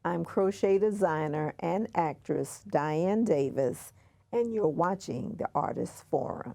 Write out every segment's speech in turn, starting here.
I'm crochet designer and actress Diane Davis, and you're watching the Artists Forum.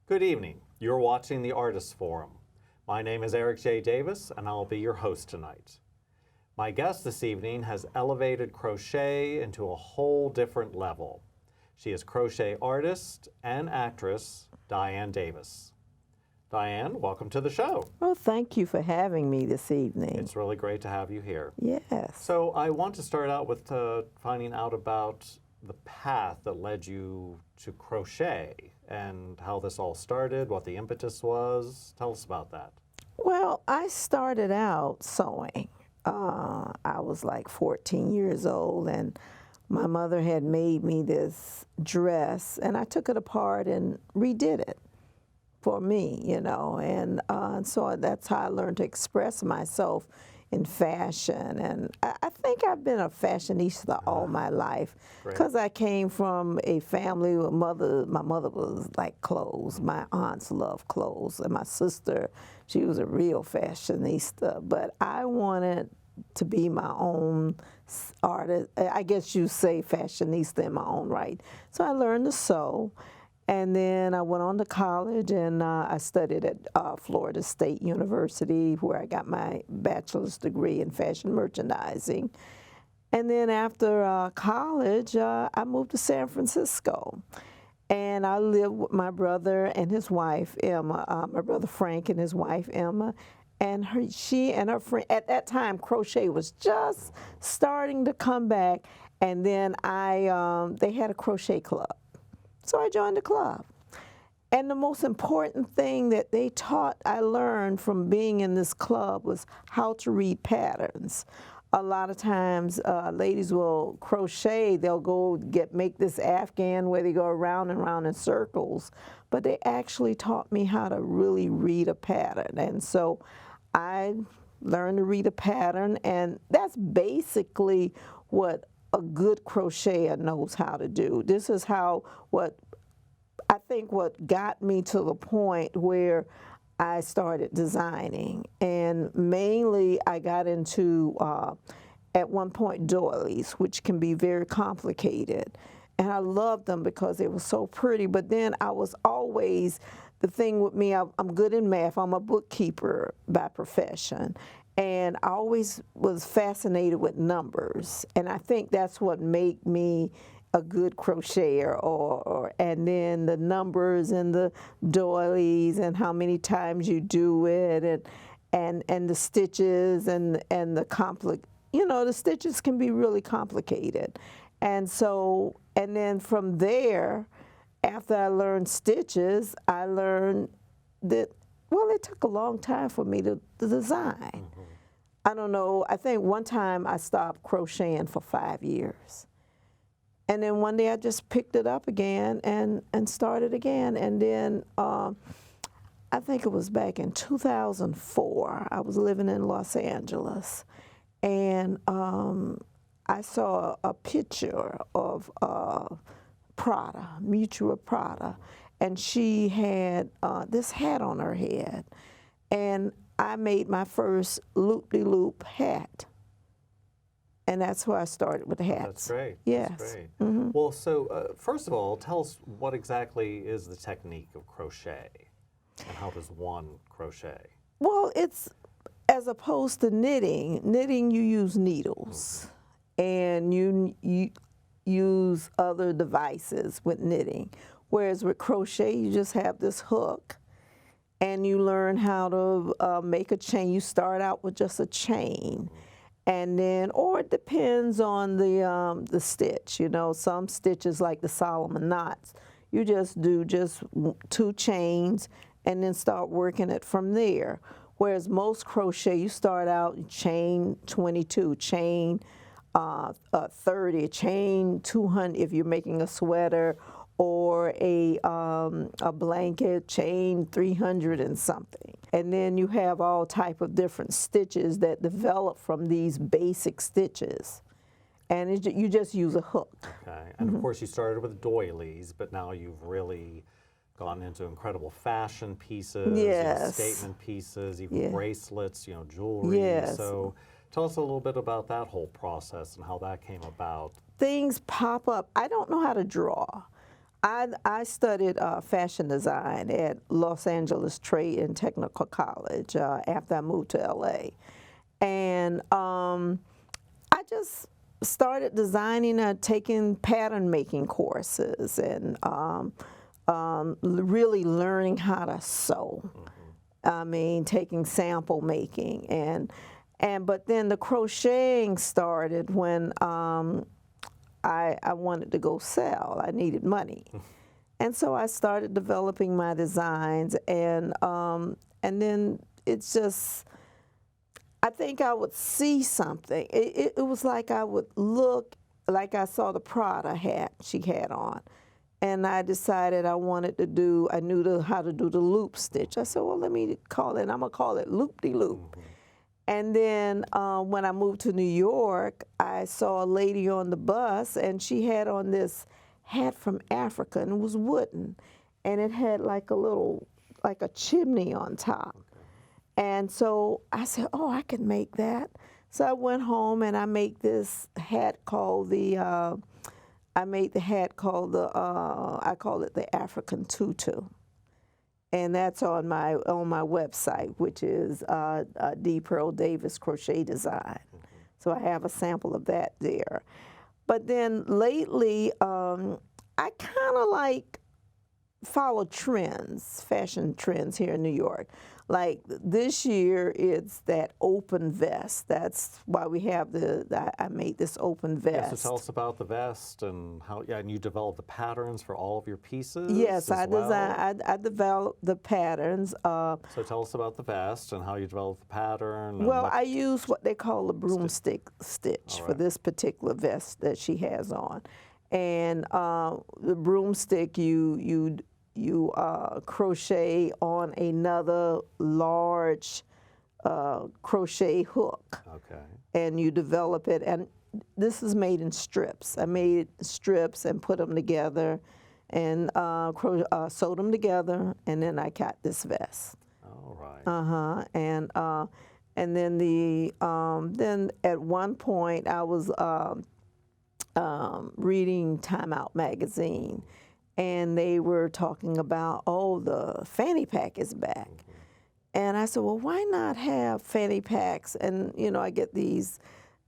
Good evening. You're watching the Artists Forum. My name is Eric J. Davis, and I'll be your host tonight. My guest this evening has elevated crochet into a whole different level. She is crochet artist and actress Diane Davis. Diane, welcome to the show. Well, thank you for having me this evening. It's really great to have you here. Yes. So I want to start out with finding out about the path that led you to crochet and how this all started, what the impetus was. Tell us about that. Well, I started out sewing. I was like 14 years old, and my mother had made me this dress, and I took it apart and redid it for me, you know, and so that's how I learned to express myself in fashion. And I think I've been a fashionista all my life because I came from a family where my mother was like clothes. My aunts loved clothes, and my sister, she was a real fashionista. But I wanted to be my own artist. I guess you say fashionista in my own right. So I learned to sew. And then I went on to college, and I studied at Florida State University, where I got my bachelor's degree in fashion merchandising. And then after college, I moved to San Francisco. And I lived with my brother and his wife, Emma, my brother Frank and his wife, Emma. And she and her friend, at that time, crochet was just starting to come back. And then they had a crochet club. So I joined the club. And the most important thing that I learned from being in this club was how to read patterns. A lot of times ladies will crochet, they'll go make this Afghan where they go around and around in circles, but they actually taught me how to really read a pattern. And so I learned to read a pattern, and that's basically what a good crocheter knows how to do. This is what got me to the point where I started designing. And mainly I got into, at one point, doilies, which can be very complicated. And I loved them because they were so pretty. But then I was always, the thing with me, I'm good in math. I'm a bookkeeper by profession. And I always was fascinated with numbers, and I think that's what made me a good crocheter. And then the numbers and the doilies and how many times you do it, and the stitches and the the stitches can be really complicated. And so, and then from there, after I learned stitches, I learned that. Well, it took a long time for me to design. Mm-hmm. I don't know, I think one time I stopped crocheting for 5 years. And then one day I just picked it up again and started again. And then I think it was back in 2004, I was living in Los Angeles. And I saw a picture of Prada, Mutua Prada. And she had this hat on her head. And I made my first loop-de-loop hat. And that's where I started with the hats. That's great. Yes. That's great. Mm-hmm. Well, so first of all, tell us what exactly is the technique of crochet, and how does one crochet? Well, it's, as opposed to knitting, you use needles. Mm-hmm. And use other devices with knitting. Whereas with crochet, you just have this hook, and you learn how to make a chain. You start out with just a chain, and then, or it depends on the stitch. You know, some stitches like the Solomon knots, you just do just 2 chains, and then start working it from there. Whereas most crochet, you start out chain 22, chain 30, chain 200 if you're making a sweater, or a blanket, chain 300 and something. And then you have all type of different stitches that develop from these basic stitches. And you just use a hook. Okay, and of course you started with doilies, but now you've really gone into incredible fashion pieces, Yes. statement pieces, even Yeah. bracelets, jewelry. Yes. So tell us a little bit about that whole process and how that came about. Things pop up. I don't know how to draw. I studied fashion design at Los Angeles Trade and Technical College after I moved to LA. And I just started designing, taking pattern making courses, and really learning how to sew. I mean, taking sample making, but then the crocheting started when I wanted to go sell. I needed money, and so I started developing my designs, and then it's just, I think I would see something. It was like I would look, like I saw the Prada hat she had on, and I decided I wanted to do, I knew how to do the loop stitch. I said, well, let me call it, I'm gonna call it loop-de-loop. And then when I moved to New York, I saw a lady on the bus, and she had on this hat from Africa, and it was wooden, and it had like a little, like a chimney on top. And so I said, oh, I can make that. So I went home and I made this hat called I call it the African tutu. And that's on my website, which is D. Pearl Davis Crochet Design. So I have a sample of that there. But then lately, I kind of like follow trends, fashion trends here in New York. Like this year, it's that open vest. That's why we have I made this open vest. Yeah, so tell us about the vest and how, and you developed the patterns for all of your pieces. Yes, I developed the patterns. So tell us about the vest and how you developed the pattern. Well, I use what they call a broomstick stitch for this particular vest that she has on. And the broomstick, you crochet on another large crochet hook. Okay. And you develop it, and this is made in strips. I made strips and put them together, and sewed them together, and then I got this vest. All right. And then then at one point I was reading Time Out magazine, and they were talking about, oh, the fanny pack is back. And I said, well, why not have fanny packs? And, I get these,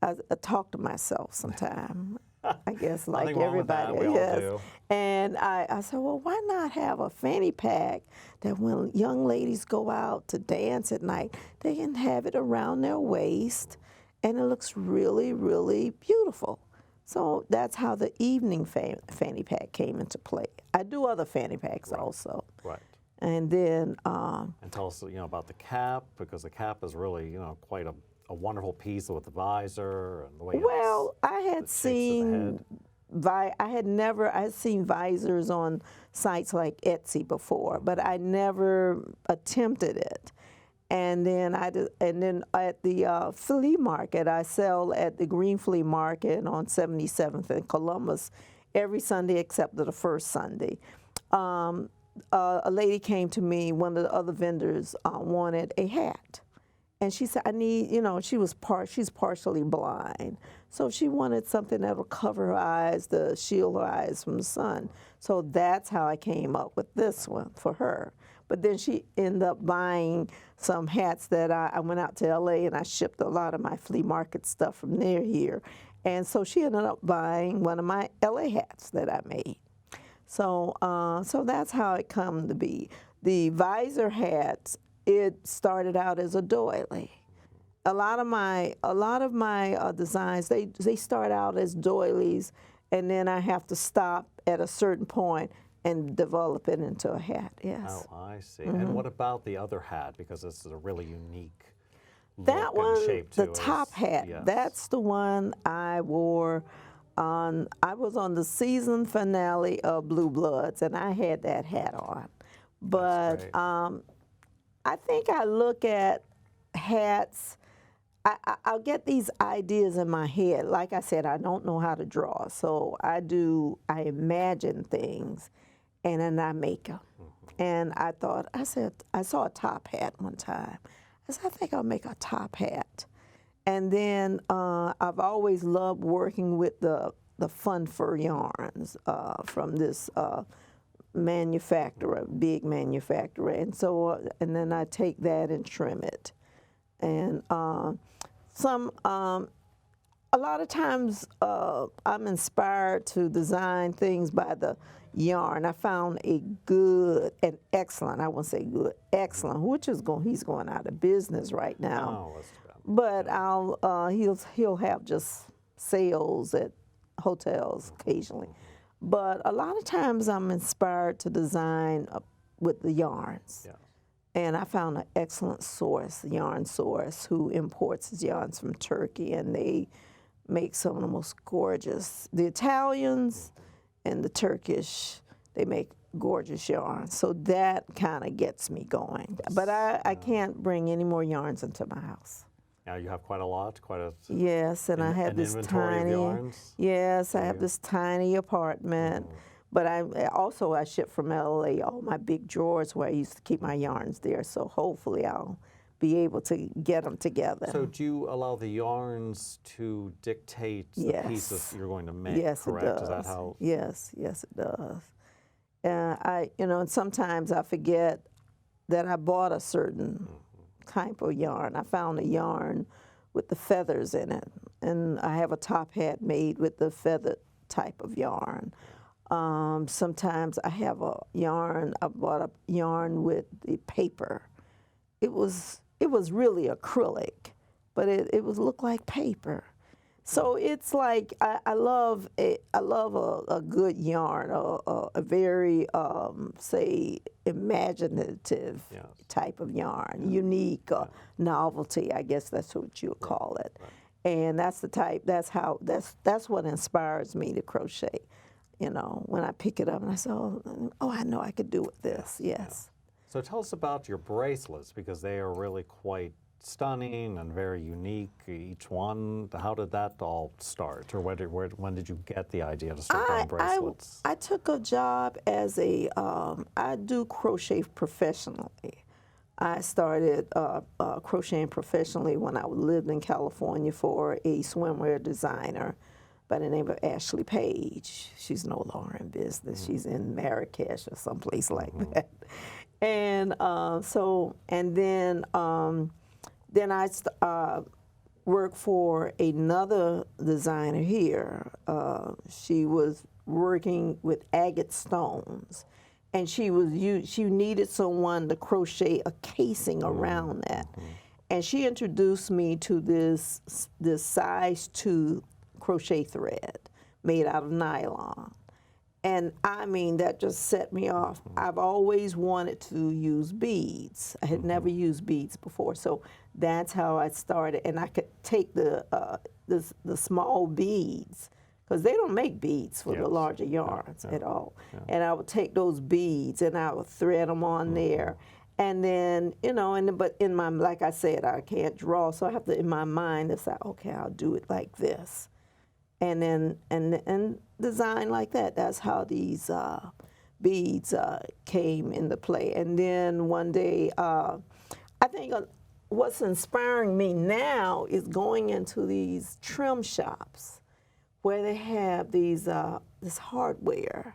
I talk to myself sometime, I guess, like everybody. We all do. And I said, well, why not have a fanny pack that when young ladies go out to dance at night, they can have it around their waist, and it looks really, really beautiful. So that's how the evening fanny pack came into play. I do other fanny packs also. Right. And then... and tell us, about the cap, because the cap is really, quite a wonderful piece with the visor and the way I had seen... I had seen visors on sites like Etsy before, but I never attempted it. And then at the flea market, I sell at the Green Flea Market on 77th and Columbus every Sunday except the first Sunday. A lady came to me, one of the other vendors wanted a hat. And she said, I need, she's partially blind. So she wanted something that would cover her eyes, to shield her eyes from the sun. So that's how I came up with this one for her. But then she ended up buying some hats that I went out to LA, and I shipped a lot of my flea market stuff from there here. And so she ended up buying one of my LA hats that I made. So, so that's how it come to be. The visor hats, it started out as a doily. A lot of my designs, they start out as doilies, and then I have to stop at a certain point and develop it into a hat. Yes. Oh, I see. And what about the other hat? Because this is a really unique That look and one, shape the to it. top hat, Yes. that's the one I wore on, I was on the season finale of Blue Bloods, and I had that hat on. But great. I think I look at hats, I'll get these ideas in my head. Like I said, I don't know how to draw, so I imagine things, and then I make them. And I saw a top hat one time. I said, I think I'll make a top hat. And then I've always loved working with the fun fur yarns from this manufacturer, big manufacturer. And so, and then I take that and trim it. And a lot of times I'm inspired to design things by the yarn. I found a good and excellent, I won't say good, excellent, which is he's going out of business right now. Oh, that's too bad. But he'll have just sales at hotels occasionally. But a lot of times I'm inspired to design with the yarns. Yeah. And I found an excellent source, yarn source, who imports his yarns from Turkey, and they make some of the most gorgeous. The Italians and the Turkish, they make gorgeous yarns. So that kind of gets me going. But I can't bring any more yarns into my house. Now you have quite a lot, Yes, and I have this inventory of tiny. yarns? Yes, I have this tiny apartment. But I ship from LA all my big drawers where I used to keep my yarns there. So hopefully I'll be able to get them together. So do you allow the yarns to dictate the pieces you're going to make? Yes, correct? it does. Is that how? Yes, it does. And sometimes I forget that I bought a certain type of yarn. I found a yarn with the feathers in it, and I have a top hat made with the feathered type of yarn. Sometimes I have a yarn. I bought a yarn with the paper. It was really acrylic, but it looked like paper. So it's like I love a good yarn, a very say imaginative type of yarn, unique, novelty. I guess that's what you would call it. Right. And that's the type. That's what inspires me to crochet. You know, when I pick it up and I say, oh, I know I could do with this. Yes. Yeah. So tell us about your bracelets, because they are really quite stunning and very unique, each one. How did that all start, or when did you get the idea to start doing bracelets? I took a job as I do crochet professionally. I started crocheting professionally when I lived in California for a swimwear designer by the name of Ashley Page. She's no longer in business. She's in Marrakesh or someplace like that. And then I worked for another designer here. She was working with agate stones, and she needed someone to crochet a casing around that. And she introduced me to this size 2 crochet thread made out of nylon. And I mean, that just set me off. I've always wanted to use beads. I had never used beads before, so that's how I started. And I could take the small beads, because they don't make beads for the larger yarns at all. Yeah. And I would take those beads and I would thread them on there. And then, but in my, like I said, I can't draw, so I have to, in my mind, decide, okay, I'll do it like this. And then, and design like that. That's how these beads came into play. And then one day, I think what's inspiring me now is going into these trim shops where they have these this hardware,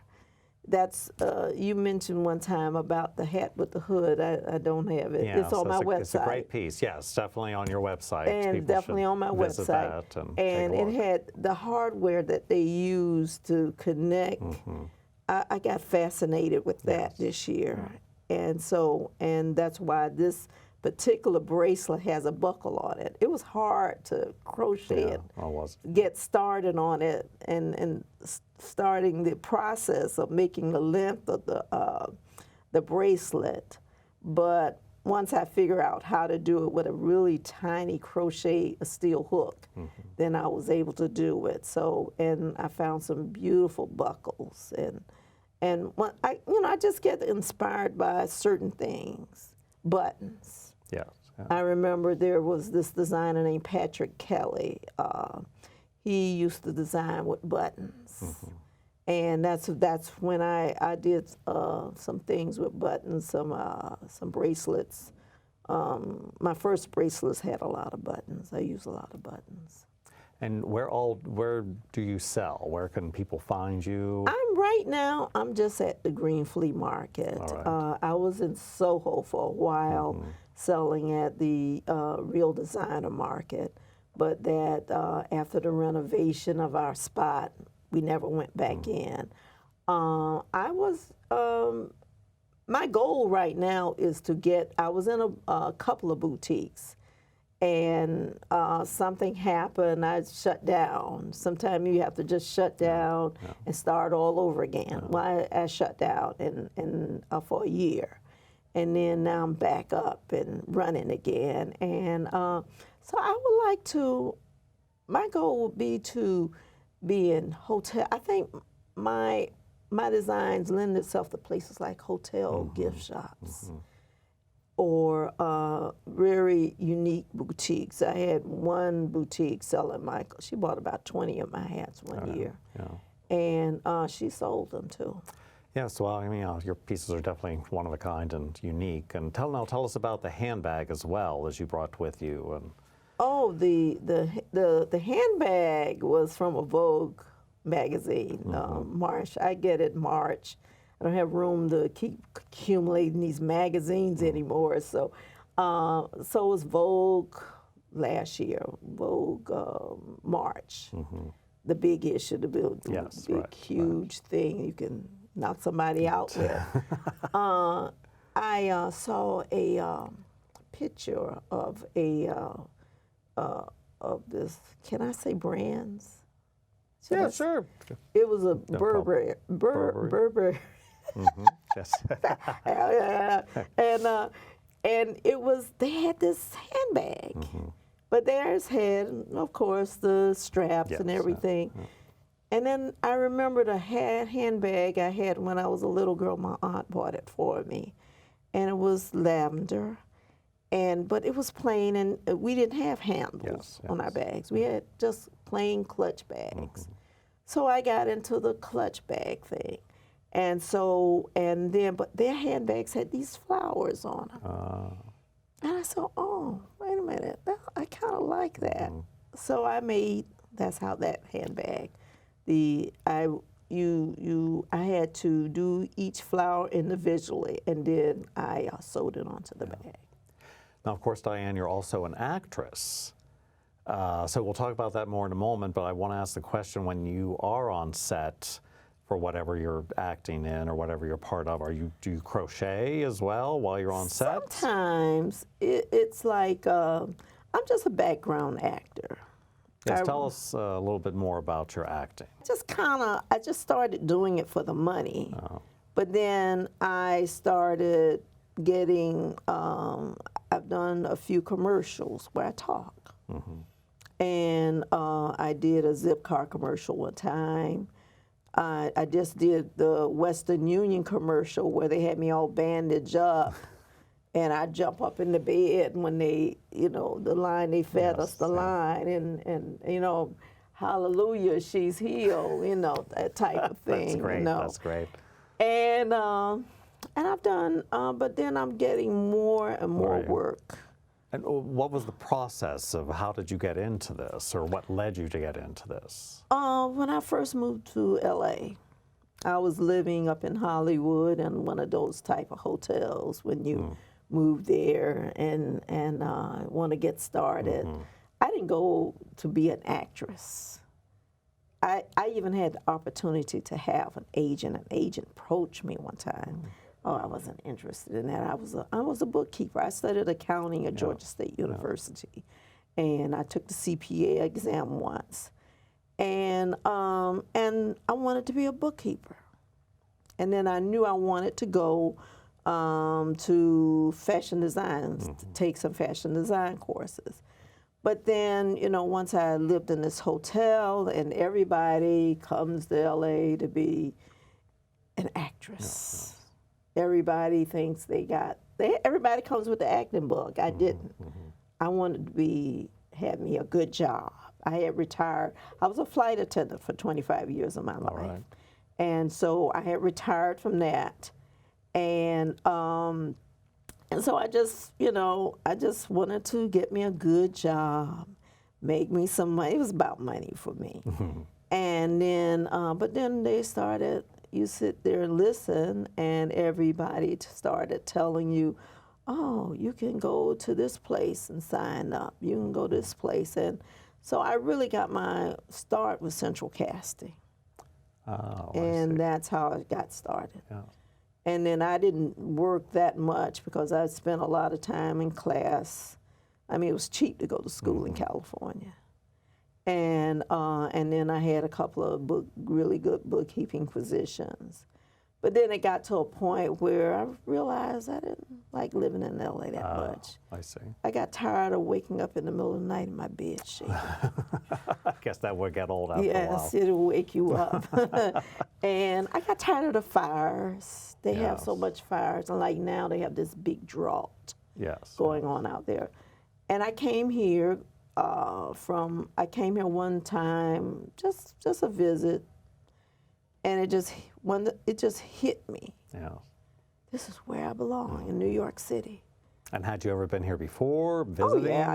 That's you mentioned one time about the hat with the hood. I don't have it. Yeah, It's on my website. It's a great piece. Yes, definitely on your website. And People definitely should on my visit website. that and And take a it look. had the hardware that they use to connect. I got fascinated with that this year. And that's why this particular bracelet has a buckle on it. It was hard to crochet it, get started on it, and starting the process of making the length of the bracelet. But once I figure out how to do it with a really tiny crochet steel hook, then I was able to do it. So, and I found some beautiful buckles, and when I just get inspired by certain things. Buttons. Yes. Yeah. I remember there was this designer named Patrick Kelly. He used to design with buttons. And that's when I did some things with buttons, some bracelets. My first bracelets had a lot of buttons. I use a lot of buttons. And where do you sell? Where can people find you? I'm just at the Green Flea Market. All right. I was in Soho for a while, selling at the Real Designer Market, but that after the renovation of our spot, we never went back in. My goal right now is to I was in a couple of boutiques, and something happened, I shut down. Sometimes you have to just shut down and start all over again. Well, I shut down for a year. And then now I'm back up and running again. And so I would like to, my goal would be to be in hotel. I think my designs lend itself to places like hotel gift shops. Or very unique boutiques. I had one boutique selling she bought about 20 of my hats one year. Yeah. And she sold them too. Yes, well, I mean, your pieces are definitely one of a kind and unique. And tell us about the handbag as well, as you brought with you. And oh, the handbag was from a Vogue magazine, March. I get it March. I don't have room to keep accumulating these magazines anymore. So, it was Vogue last year, Vogue March, the big issue, the big huge thing you can knock somebody out with. I saw a picture of of this. Can I say brands? Sure. It was a Burberry. Yes. And it was, they had this handbag, but theirs had, of course, the straps and everything. And then I remember the handbag I had when I was a little girl. My aunt bought it for me, and it was lavender, but it was plain, and we didn't have handles on our bags. We had just plain clutch bags. So I got into the clutch bag thing. And so, but their handbags had these flowers on them. And I said, oh, wait a minute, I kind of like that. So that's how that handbag, I had to do each flower individually, and then I sewed it onto the bag. Now, of course, Diane, you're also an actress. So we'll talk about that more in a moment, but I want to ask the question, when you are on set for whatever you're acting in or whatever you're part of, do you crochet as well while you're on set? Sometimes it's like, I'm just a background actor. Yes, tell us a little bit more about your acting. I just started doing it for the money. But then I started getting, I've done a few commercials where I talk. And I did a Zipcar commercial one time. I just did the Western Union commercial where they had me all bandaged up, and I jump up in the bed when they, the line, they fed us the line, and hallelujah, she's healed, that type of thing. That's great. That's great. And I've done, but then I'm getting more and more work. And what was the process of how did you get into this, or what led you to get into this? When I first moved to LA, I was living up in Hollywood in one of those type of hotels when you move there and want to get started. I didn't go to be an actress. I even had the opportunity to have an agent. An agent approached me one time. Oh, I wasn't interested in that. I was a bookkeeper. I studied accounting at Georgia State University, and I took the CPA exam once. And I wanted to be a bookkeeper. And then I knew I wanted to go to fashion design, to take some fashion design courses. But then, you know, once I lived in this hotel and everybody comes to LA to be an actress. Everybody thinks everybody comes with the acting bug. I didn't. I wanted to have me a good job. I had retired. I was a flight attendant for 25 years of my life. Right. And so I had retired from that. And so I just, you know, I just wanted to get me a good job, make me some money. It was about money for me. And then, but then they started, you sit there and listen, and everybody started telling you, oh, you can go to this place and sign up. You can go to this place. And so I really got my start with Central Casting. Oh, and that's how I got started. Yeah. And then I didn't work that much because I spent a lot of time in class. I mean, it was cheap to go to school in California. And then I had a couple of really good bookkeeping positions. But then it got to a point where I realized I didn't like living in LA that much. I see. I got tired of waking up in the middle of the night in my bed shaking. I guess that would get old after a while. Yes, it'll wake you up. And I got tired of the fires. They have so much fires. And like now they have this big drought going on out there. And I came here I came here one time, just a visit. And it just hit me. Yeah. This is where I belong, in New York City. And had you ever been here before, visiting? Oh yeah,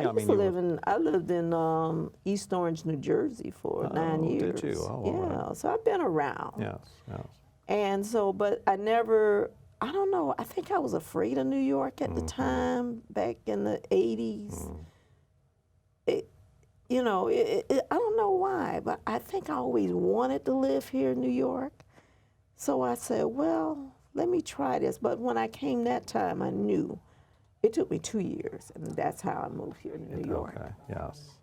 I lived in East Orange, New Jersey for 9 years. Did you? Oh, yeah, right. so I've been around. Yes, yes. And so, but I don't know, I think I was afraid of New York at the time, back in the 80s. You know, I don't know why, but I think I always wanted to live here in New York. So I said, well, let me try this. But when I came that time, I knew. It took me 2 years, and that's how I moved here to New York. Okay, yes.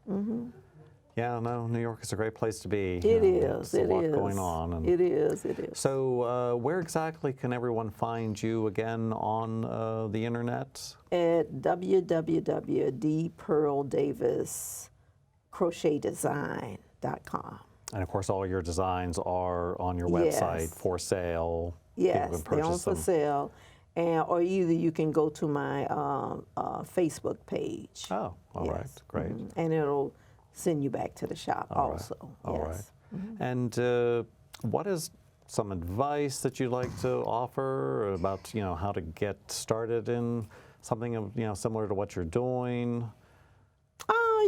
Yeah, no, New York is a great place to be. It is. There's a lot going on. And it is. so where exactly can everyone find you again on the internet? At www.theartistsforumtv.com. And of course, all your designs are on your website for sale. Yes, they're on for sale. Or either you can go to my Facebook page. Oh, all right, great. And it'll send you back to the shop also. All right. And what is some advice that you'd like to offer about, you know, how to get started in something, you know, similar to what you're doing?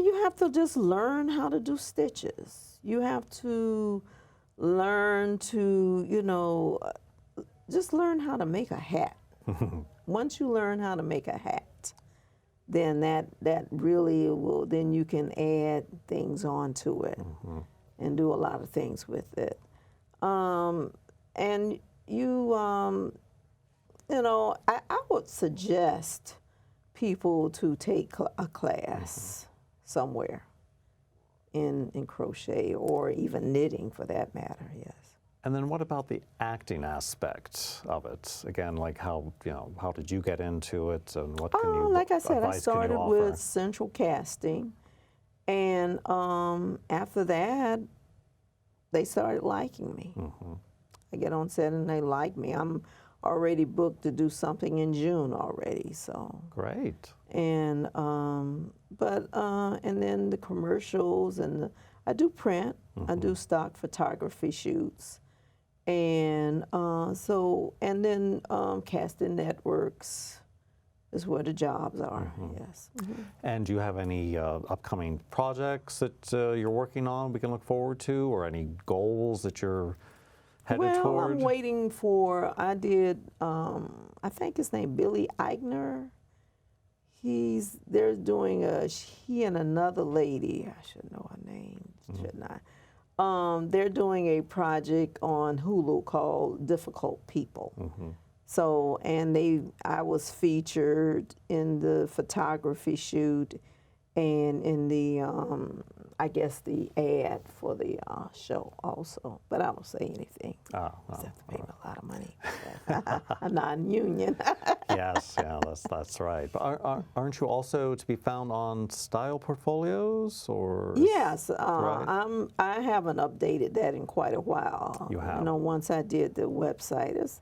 You have to just learn how to do stitches. You have to learn to, you know, just learn how to make a hat. Once you learn how to make a hat, then that really will, then you can add things onto it and do a lot of things with it. And you know, I would suggest people to take a class somewhere in crochet or even knitting for that matter, yes. And then what about the acting aspect of it? Again, like how did you get into it, and what can you like I said, I advice started can you offer? with Central Casting, and after that, they started liking me. I get on set and they like me. I'm already booked to do something in June already, so. Great. And and then the commercials, and I do print. I do stock photography shoots, and then casting networks is where the jobs are. Yes. And do you have any upcoming projects that you're working on we can look forward to, or any goals that you're headed well, toward? I'm waiting for, I did, I think his name Billy Eichner. They're doing he and another lady, I should know her name, shouldn't I? They're doing a project on Hulu called Difficult People. So, and I was featured in the photography shoot and in the, I guess the ad for the show also, but I don't say anything. Oh, You have to pay me a lot of money. I'm non-union. Yes, yeah, that's right. But aren't you also to be found on Style Portfolios, or? Yes, right? I haven't updated that in quite a while. You have. You know, once I did the website, it's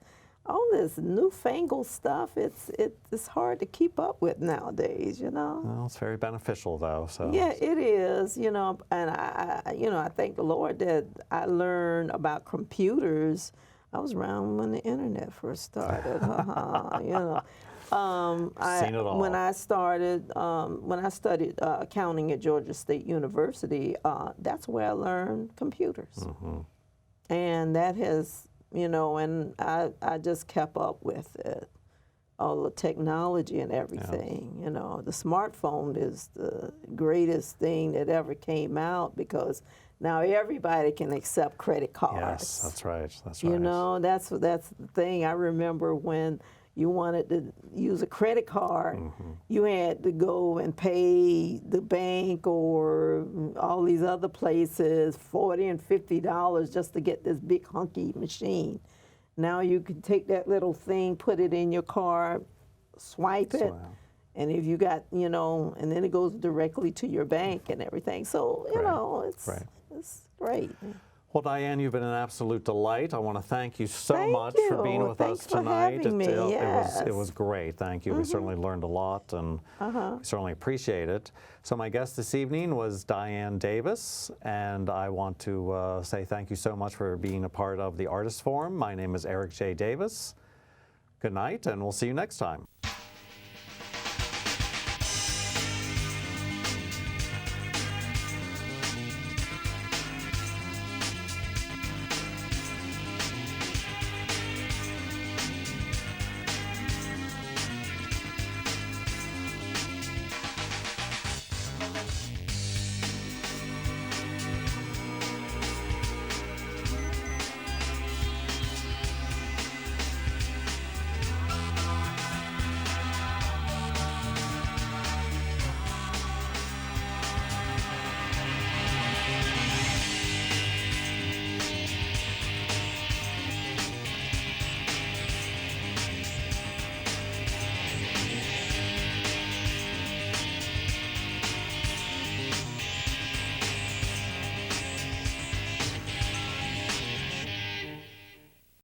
all this newfangled stuff. It's hard to keep up with nowadays. You know. Well, it's very beneficial though. So. Yeah, it is. You know, and I thank the Lord that I learned about computers. I was around when the internet first started. You know. Seen it all. When I studied accounting at Georgia State University, that's where I learned computers. And that has, you know, and I just kept up with it, all the technology and everything. You know, the smartphone is the greatest thing that ever came out because now everybody can accept credit cards. Yes, that's right. That's right. You know, that's the thing. I remember when you wanted to use a credit card, you had to go and pay the bank or all these other places $40 and $50 just to get this big hunky machine. Now you can take that little thing, put it in your car, swipe it, and if you got, you know, and then it goes directly to your bank and everything. So, you know, it's great. Well, Diane, you've been an absolute delight. I want to thank you so much for being with us tonight. It was great. Thank you. We certainly learned a lot, and we certainly appreciate it. So my guest this evening was Diane Davis, and I want to say thank you so much for being a part of the Artists Forum. My name is Eric J. Davis. Good night, and we'll see you next time.